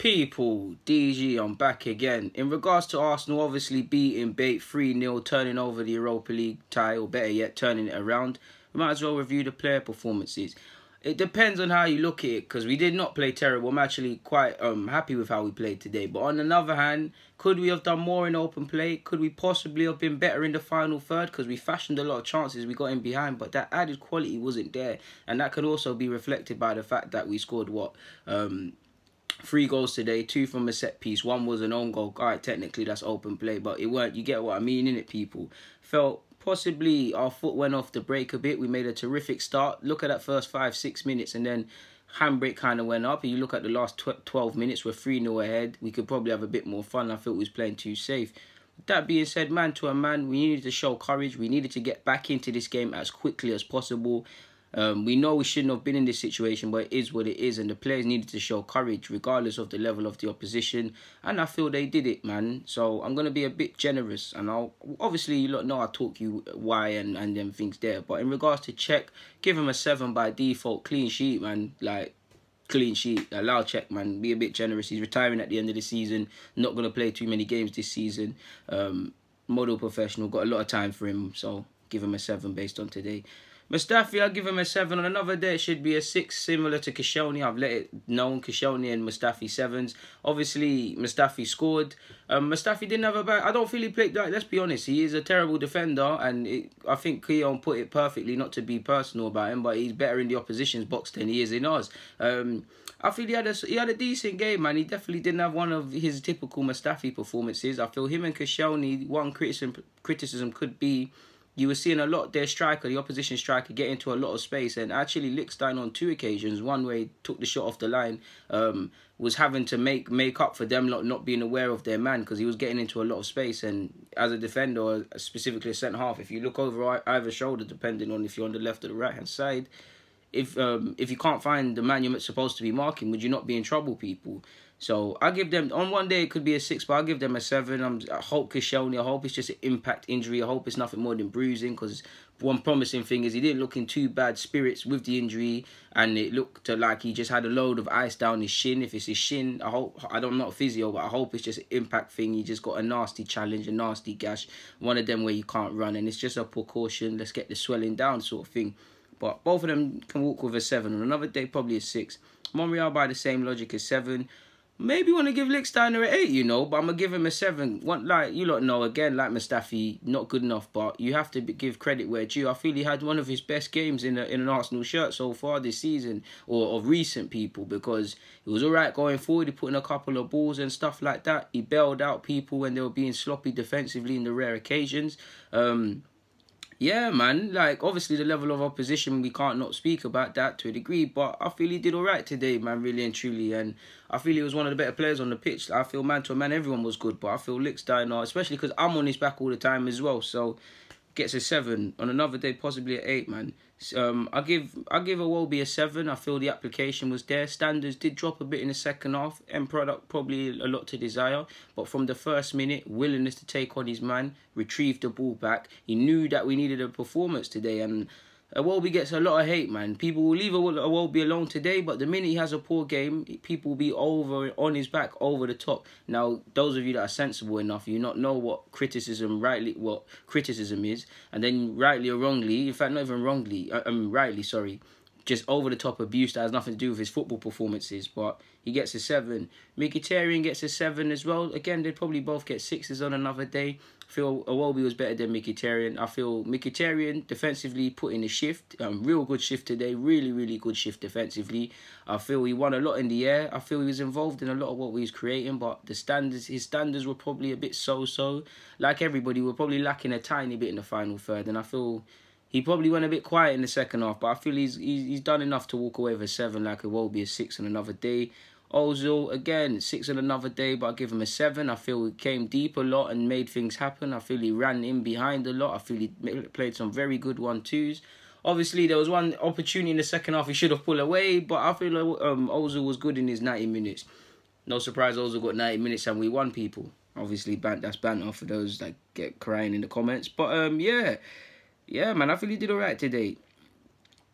People, DG, I'm back again. In regards to Arsenal, obviously beating BATE 3-0, turning over the Europa League tie, or better yet, turning it around. We might as well review the player performances. It depends on how you look at it, because we did not play terrible. I'm actually quite happy with how we played today. But on another hand, could we have done more in open play? Could we possibly have been better in the final third? Because we fashioned a lot of chances, we got in behind, but that added quality wasn't there. And that could also be reflected by the fact that we scored, 3 goals today, 2 from a set piece, 1 was an own goal. Alright, technically that's open play, but it weren't. You get what I mean, innit, people? Felt possibly our foot went off the brake a bit. We made a terrific start. Look at that first 5-6 minutes, and then handbrake kind of went up. And you look at the last 12 minutes, we're 3-0 ahead. We could probably have a bit more fun. I felt we was playing too safe. That being said, man to a man, we needed to show courage. We needed to get back into this game as quickly as possible. We know we shouldn't have been in this situation, but it is what it is, and the players needed to show courage regardless of the level of the opposition, and I feel they did it, man. So I'm going to be a bit generous, and I'll obviously, you lot know I'll talk you why and them things there, but in regards to Cech, give him a 7 by default. Clean sheet, man. Like, clean sheet. Allow Cech, man. Be a bit generous. He's retiring at the end of the season, not going to play too many games this season. Model professional, got a lot of time for him, so give him a 7 based on today. Mustafi, I'll give him a 7. On another day, it should be a 6, similar to Koscielny. I've let it known, Koscielny and Mustafi 7s. Obviously, Mustafi scored. Mustafi didn't have a bad... I don't feel he played... Like, let's be honest, he is a terrible defender, and I think Keon put it perfectly, not to be personal about him, but he's better in the opposition's box than he is in ours. I feel he had a decent game, man. He definitely didn't have one of his typical Mustafi performances. I feel him and Koscielny, one criticism could be... You were seeing a lot their striker, the opposition striker, get into a lot of space, and actually Lichtsteiner on 2 occasions, one where he took the shot off the line, was having to make up for them not being aware of their man, because he was getting into a lot of space. And as a defender, or specifically a centre half, if you look over either shoulder, depending on if you're on the left or the right hand side, if you can't find the man you're supposed to be marking, would you not be in trouble, people? So I give them, on one day it could be a 6, but I'll give them a 7. I hope Koscielny, I hope it's just an impact injury. I hope it's nothing more than bruising, because one promising thing is he didn't look in too bad spirits with the injury, and it looked like he just had a load of ice down his shin. If it's his shin, I'm not a physio, but I hope it's just an impact thing. He just got a nasty challenge, a nasty gash, one of them where you can't run, and it's just a precaution. Let's get the swelling down sort of thing. But both of them can walk with a 7. On another day, probably a 6. Monreal, by the same logic, is 7. Maybe want to give Lichtsteiner an 8, you know, but I'm going to give him a 7. Like, you lot know, again, like Mustafi, not good enough, but you have to give credit where due. I feel he had one of his best games in an Arsenal shirt so far this season, or of recent, people, because it was all right going forward. He put in a couple of balls and stuff like that. He bailed out people when they were being sloppy defensively in the rare occasions. Yeah, man, like, obviously the level of opposition, we can't not speak about that to a degree, but I feel he did all right today, man, really and truly, and I feel he was one of the better players on the pitch. I feel man to a man, everyone was good, but I feel Lichtsteiner, especially because I'm on his back all the time as well, so gets a 7. On another day, possibly an 8, man. I give Iwobi a 7. I feel the application was there. Standards did drop a bit in the second half. End product probably a lot to desire. But from the first minute, willingness to take on his man, retrieve the ball back. He knew that we needed a performance today, and Iwobi gets a lot of hate, man. People will leave Iwobi alone today, but the minute he has a poor game, people will be on his back, over the top. Now, those of you that are sensible enough, you not know what criticism is, and then rightly or wrongly, in fact, not even wrongly, rightly, sorry, just over the top abuse that has nothing to do with his football performances, but he gets a 7. Mkhitaryan gets a 7 as well. Again, they'd probably both get 6s on another day. I feel Iwobi was better than Mkhitaryan. I feel Mkhitaryan defensively put in a shift. Real good shift today. Really, really good shift defensively. I feel he won a lot in the air. I feel he was involved in a lot of what we was creating, but his standards were probably a bit so-so. Like everybody, we're probably lacking a tiny bit in the final third, and I feel he probably went a bit quiet in the second half, but I feel he's done enough to walk away with a 7, like Iwobi a 6 on another day. Ozil, again, 6 on another day, but I give him a 7. I feel he came deep a lot and made things happen. I feel he ran in behind a lot. I feel he played some very good 1-2s. Obviously, there was one opportunity in the second half he should have pulled away, but I feel Ozil was good in his 90 minutes. No surprise, Ozil got 90 minutes and we won, people. Obviously, that's banter for those that get crying in the comments. But, yeah, man, I feel he did all right today.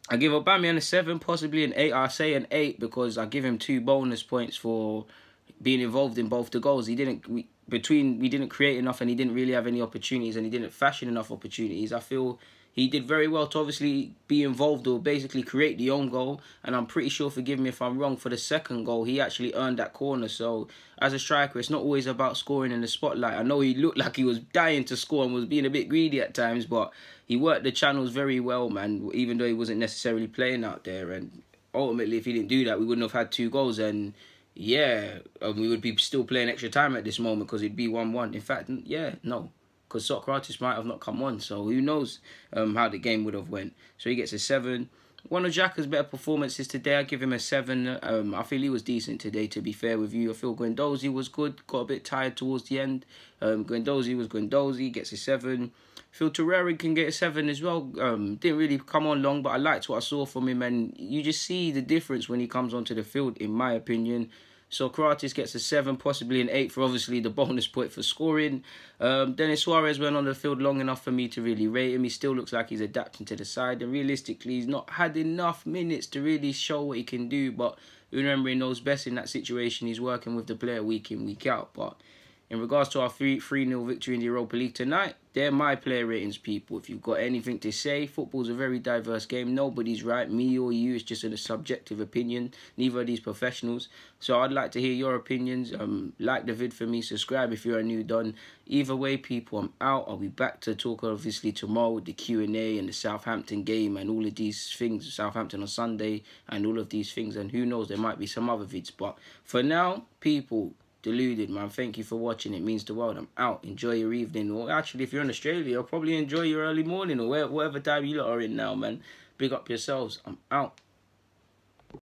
I give Aubameyang a 7, possibly an 8. I say an 8 because I give him 2 bonus points for being involved in both the goals. We didn't create enough, and he didn't really have any opportunities, and he didn't fashion enough opportunities. I feel he did very well to obviously be involved or basically create the own goal. And I'm pretty sure, forgive me if I'm wrong, for the second goal, he actually earned that corner. So as a striker, it's not always about scoring in the spotlight. I know he looked like he was dying to score and was being a bit greedy at times, but he worked the channels very well, man, even though he wasn't necessarily playing out there. And ultimately, if he didn't do that, we wouldn't have had 2 goals. And yeah, we would be still playing extra time at this moment because it'd be 1-1. In fact, yeah, no. Because Socrates might have not come on, so who knows how the game would have went. So he gets a 7. One of Xhaka's better performances today, I give him a 7. I feel he was decent today, to be fair with you. I feel Guendouzi was good, got a bit tired towards the end. Guendouzi was Guendouzi, gets a 7. I feel Torreira can get a 7 as well. Didn't really come on long, but I liked what I saw from him, and you just see the difference when he comes onto the field, in my opinion. Socrates gets a 7, possibly an 8 for obviously the bonus point for scoring. Denis Suarez went on the field long enough for me to really rate him. He still looks like he's adapting to the side, and realistically he's not had enough minutes to really show what he can do. But remember, he knows best in that situation. He's working with the player week in, week out. But in regards to our 3-0 victory in the Europa League tonight, they're my player ratings, people. If you've got anything to say, football's a very diverse game. Nobody's right, me or you. It's just a subjective opinion. Neither are these professionals. So I'd like to hear your opinions. Like the vid for me. Subscribe if you're a new don. Either way, people, I'm out. I'll be back to talk, obviously, tomorrow with the Q&A and the Southampton game and all of these things. Southampton on Sunday and all of these things. And who knows, there might be some other vids. But for now, people, deluded, man. Thank you for watching. It means the world. I'm out. Enjoy your evening, or actually, if you're in Australia, you'll probably enjoy your early morning, or whatever time you lot are in now, man. Big up yourselves. I'm out.